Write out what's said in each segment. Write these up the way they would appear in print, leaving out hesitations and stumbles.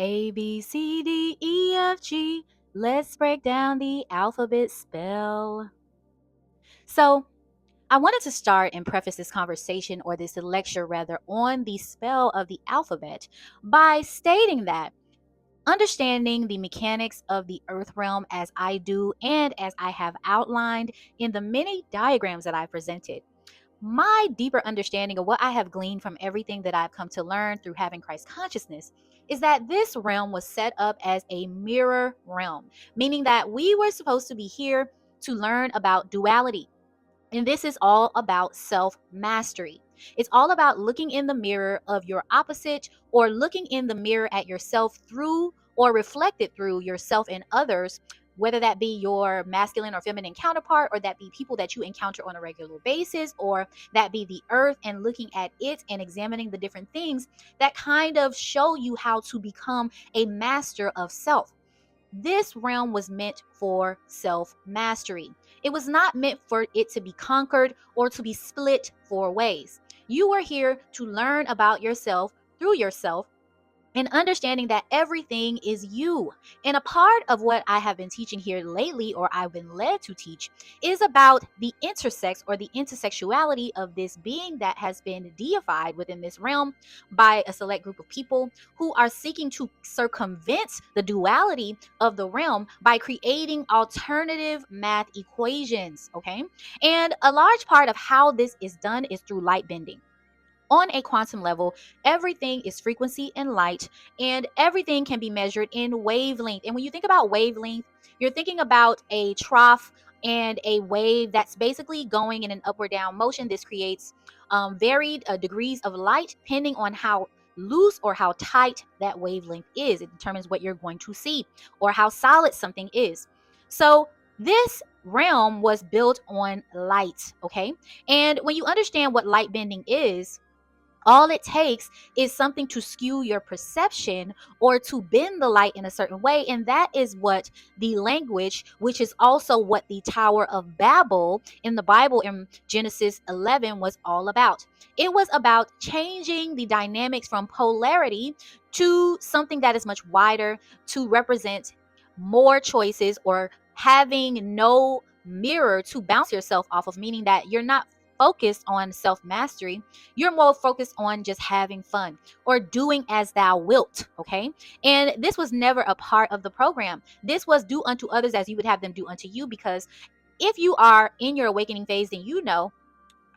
A, B, C, D, E, F, G. Let's break down the alphabet spell. So, I wanted to start and preface this conversation, or this lecture rather, on the spell of the alphabet by stating that understanding the mechanics of the earth realm as I do and as I have outlined in the many diagrams that I presented, my deeper understanding of what I have gleaned from everything that I've come to learn through having Christ consciousness is that this realm was set up as a mirror realm, meaning that we were supposed to be here to learn about duality. And this is all about self mastery. It's all about looking in the mirror of your opposite, or looking in the mirror at yourself through or reflected through yourself and others, whether that be your masculine or feminine counterpart, or that be people that you encounter on a regular basis, or that be the earth and looking at it and examining the different things that kind of show you how to become a master of self. This realm was meant for self mastery. It was not meant for it to be conquered or to be split four ways. You are here to learn about yourself through yourself, and understanding that everything is you. And a part of what I have been teaching here lately, or I've been led to teach, is about the intersex or the intersexuality of this being that has been deified within this realm by a select group of people who are seeking to circumvent the duality of the realm by creating alternative math equations. Okay. And a large part of how this is done is through light bending. On a quantum level, everything is frequency and light, and everything can be measured in wavelength. And when you think about wavelength, you're thinking about a trough and a wave that's basically going in an up or down motion. This creates varied degrees of light depending on how loose or how tight that wavelength is. It determines what you're going to see or how solid something is. So this realm was built on light, okay? And when you understand what light bending is, all it takes is something to skew your perception or to bend the light in a certain way. And that is what the language, which is also what the Tower of Babel in the Bible in Genesis 11 was all about. It was about changing the dynamics from polarity to something that is much wider, to represent more choices, or having no mirror to bounce yourself off of, meaning that you're not focused on self mastery. You're more focused on just having fun or doing as thou wilt. Okay. And this was never a part of the program. This was do unto others as you would have them do unto you, because if you are in your awakening phase, then you know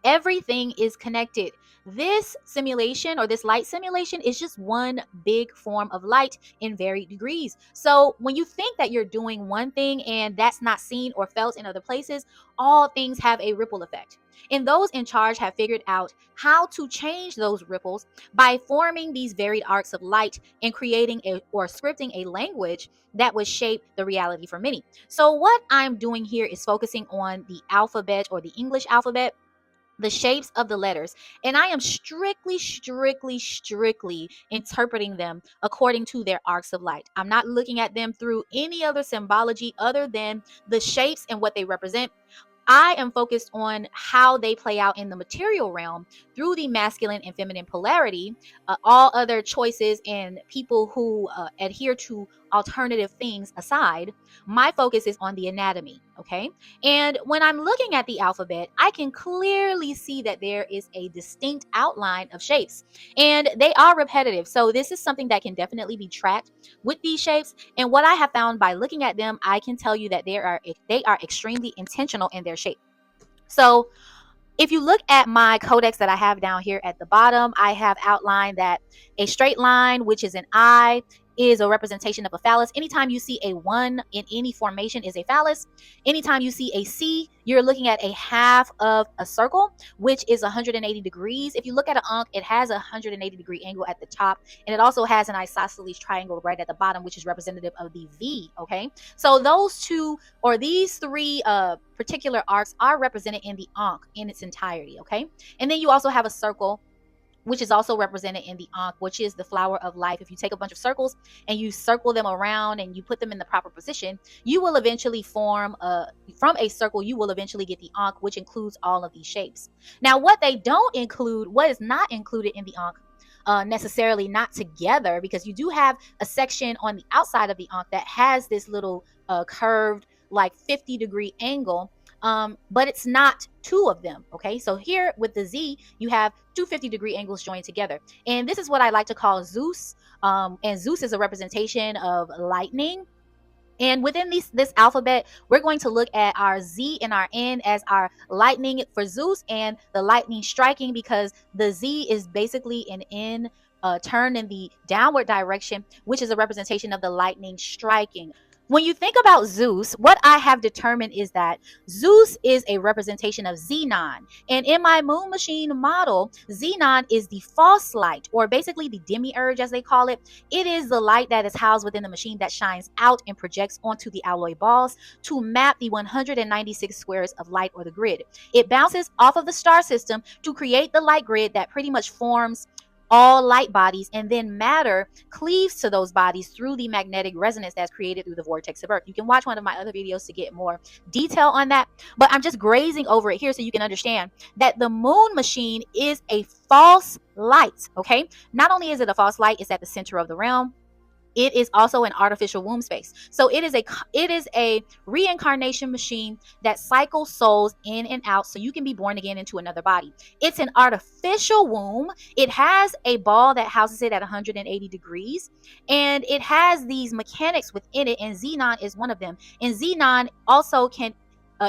everything is connected. This simulation, or this light simulation, is just one big form of light in varied degrees. So when you think that you're doing one thing and that's not seen or felt in other places, all things have a ripple effect. And those in charge have figured out how to change those ripples by forming these varied arcs of light and creating or scripting a language that would shape the reality for many. So what I'm doing here is focusing on the alphabet, or the English alphabet, the shapes of the letters, and I am strictly interpreting them according to their arcs of light. I'm not looking at them through any other symbology other than the shapes and what they represent. I am focused on how they play out in the material realm through the masculine and feminine polarity. All other choices and people who adhere to alternative things aside, my focus is on the anatomy. Okay. And when I'm looking at the alphabet, I can clearly see that there is a distinct outline of shapes, and they are repetitive. So this is something that can definitely be tracked with these shapes. And what I have found by looking at them, I can tell you that they are extremely intentional in their shape. So if you look at my codex that I have down here at the bottom, I have outlined that a straight line, which is an I, is a representation of a phallus. Anytime you see a 1 in any formation is a phallus. Anytime you see a C, you're looking at a half of a circle, which is 180 degrees. If you look at an Ankh, it has a 180-degree angle at the top, and it also has an isosceles triangle right at the bottom, which is representative of the V. Okay, so those two, or these three particular arcs, are represented in the Ankh in its entirety. Okay, and then you also have a circle, which is also represented in the Ankh, which is the flower of life. If you take a bunch of circles and you circle them around and you put them in the proper position, you will eventually form from a circle, you will eventually get the Ankh, which includes all of these shapes. Now, what they don't include, what is not included in the Ankh, necessarily not together, because you do have a section on the outside of the ankh that has this little curved like 50-degree angle, but it's not two of them. Okay, so here with the Z, you have two 50-degree angles joined together, and this is what I like to call Zeus. And Zeus is a representation of lightning. And within this alphabet, we're going to look at our Z and our N as our lightning for Zeus and the lightning striking, because the Z is basically an N turned in the downward direction, which is a representation of the lightning striking. When you think about Zeus, what I have determined is that Zeus is a representation of Xenon. And in my moon machine model, Xenon is the false light, or basically the demiurge, as they call it. It is the light that is housed within the machine that shines out and projects onto the alloy balls to map the 196 squares of light, or the grid. It bounces off of the star system to create the light grid that pretty much forms all light bodies, and then matter cleaves to those bodies through the magnetic resonance that's created through the vortex of Earth. You can watch one of my other videos to get more detail on that, but I'm just grazing over it here so you can understand that the moon machine is a false light. Okay, not only is it a false light, it's at the center of the realm. It is also an artificial womb space. So it is a reincarnation machine that cycles souls in and out so you can be born again into another body. It's an artificial womb. It has a ball that houses it at 180 degrees, and it has these mechanics within it, and Xenon is one of them. And Xenon also can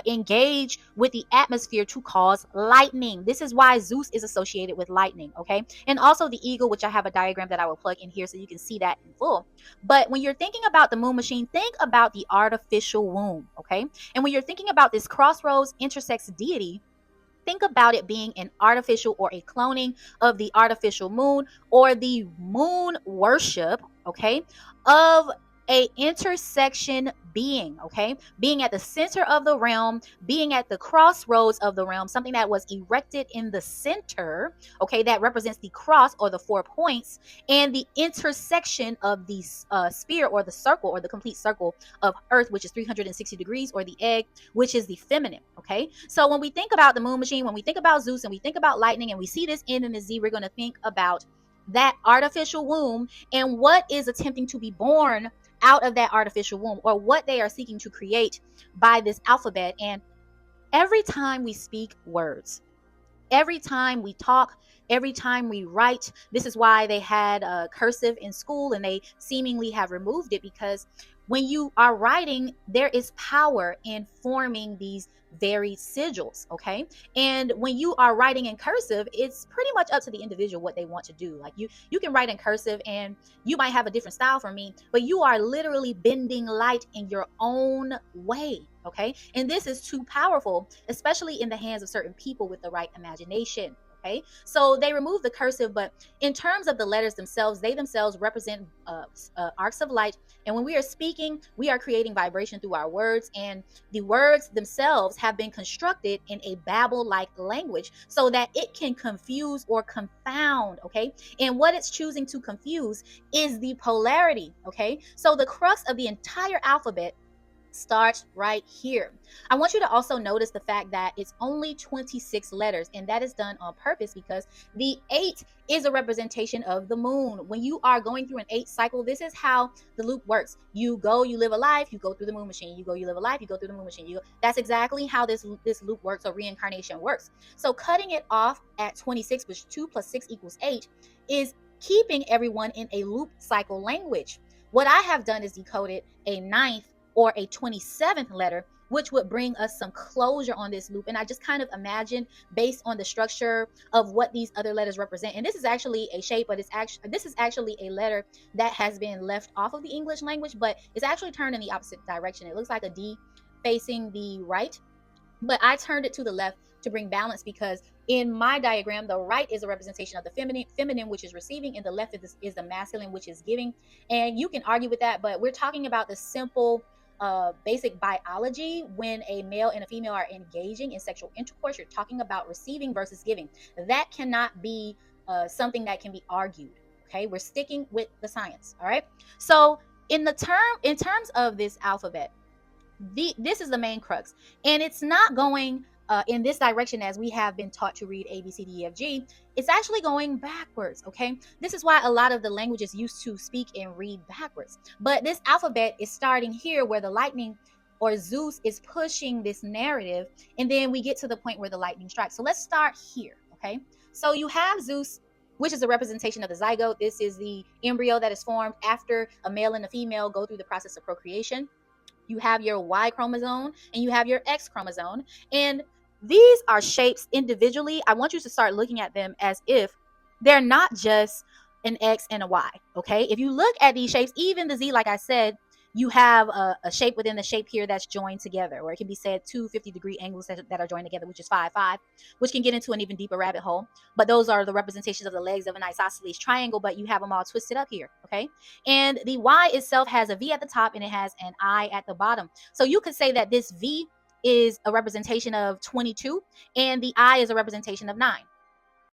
engage with the atmosphere to cause lightning. This is why Zeus is associated with lightning, okay? And also the eagle, which I have a diagram that I will plug in here so you can see that in full. But when you're thinking about the moon machine, think about the artificial womb, okay? And when you're thinking about this crossroads intersects deity, think about it being an artificial or a cloning of the artificial moon, or the moon worship, okay, of a intersection being, okay, being at the center of the realm, being at the crossroads of the realm, something that was erected in the center, okay, that represents the cross or the 4 points, and the intersection of the sphere or the circle or the complete circle of Earth, which is 360 degrees, or the egg, which is the feminine. Okay, so when we think about the moon machine, when we think about Zeus, and we think about lightning, and we see this N and the Z, we're going to think about that artificial womb and what is attempting to be born out of that artificial womb, or what they are seeking to create by this alphabet. And every time we speak words, every time we talk, every time we write, this is why they had cursive in school, and they seemingly have removed it, because when you are writing, there is power in forming these very sigils, okay? And when you are writing in cursive, it's pretty much up to the individual what they want to do. Like you can write in cursive and you might have a different style from me, but you are literally bending light in your own way, okay? And this is too powerful, especially in the hands of certain people with the right imagination. Okay, so they remove the cursive, but in terms of the letters themselves, they themselves represent arcs of light. And when we are speaking, we are creating vibration through our words, and the words themselves have been constructed in a Babel-like language so that it can confuse or confound. Okay, and what it's choosing to confuse is the polarity. Okay, so the crux of the entire alphabet starts right here. I want you to also notice the fact that it's only 26 letters, and that is done on purpose because the 8 is a representation of the moon. When you are going through an 8 cycle, this is how the loop works. You go, you live a life, you go through the moon machine. You go, you live a life, you go through the moon machine. That's exactly how this loop works, or reincarnation works. So cutting it off at 26, which 2 plus 6 equals 8, is keeping everyone in a loop cycle language. What I have done is decoded a 9th or a 27th letter, which would bring us some closure on this loop. And I just kind of imagine, based on the structure of what these other letters represent. And this is actually a shape, but this is actually a letter that has been left off of the English language, but it's actually turned in the opposite direction. It looks like a D facing the right, but I turned it to the left to bring balance, because in my diagram, the right is a representation of the feminine, which is receiving, and the left is the masculine, which is giving. And you can argue with that, but we're talking about the simple basic biology. When a male and a female are engaging in sexual intercourse, you're talking about receiving versus giving. That cannot be something that can be argued. Okay, we're sticking with the science. All right, so in terms of this alphabet, this is the main crux, and it's not going in this direction as we have been taught to read A, B, C, D, E, F, G, it's actually going backwards. Okay, this is why a lot of the languages used to speak and read backwards. But this alphabet is starting here where the lightning or Zeus is pushing this narrative, and then we get to the point where the lightning strikes. So let's start here. Okay, so you have Zeus, which is a representation of the zygote. This is the embryo that is formed after a male and a female go through the process of procreation. You have your Y chromosome and you have your X chromosome. And these are shapes individually. I want you to start looking at them as if they're not just an X and a Y. Okay. If you look at these shapes, even the Z, like I said, you have a shape within the shape here that's joined together, or it can be said two 50-degree angles that are joined together, which is 5, 5, which can get into an even deeper rabbit hole. But those are the representations of the legs of an isosceles triangle, but you have them all twisted up here. Okay. And the Y itself has a V at the top and it has an I at the bottom. So you could say that this V is a representation of 22 and the I is a representation of 9.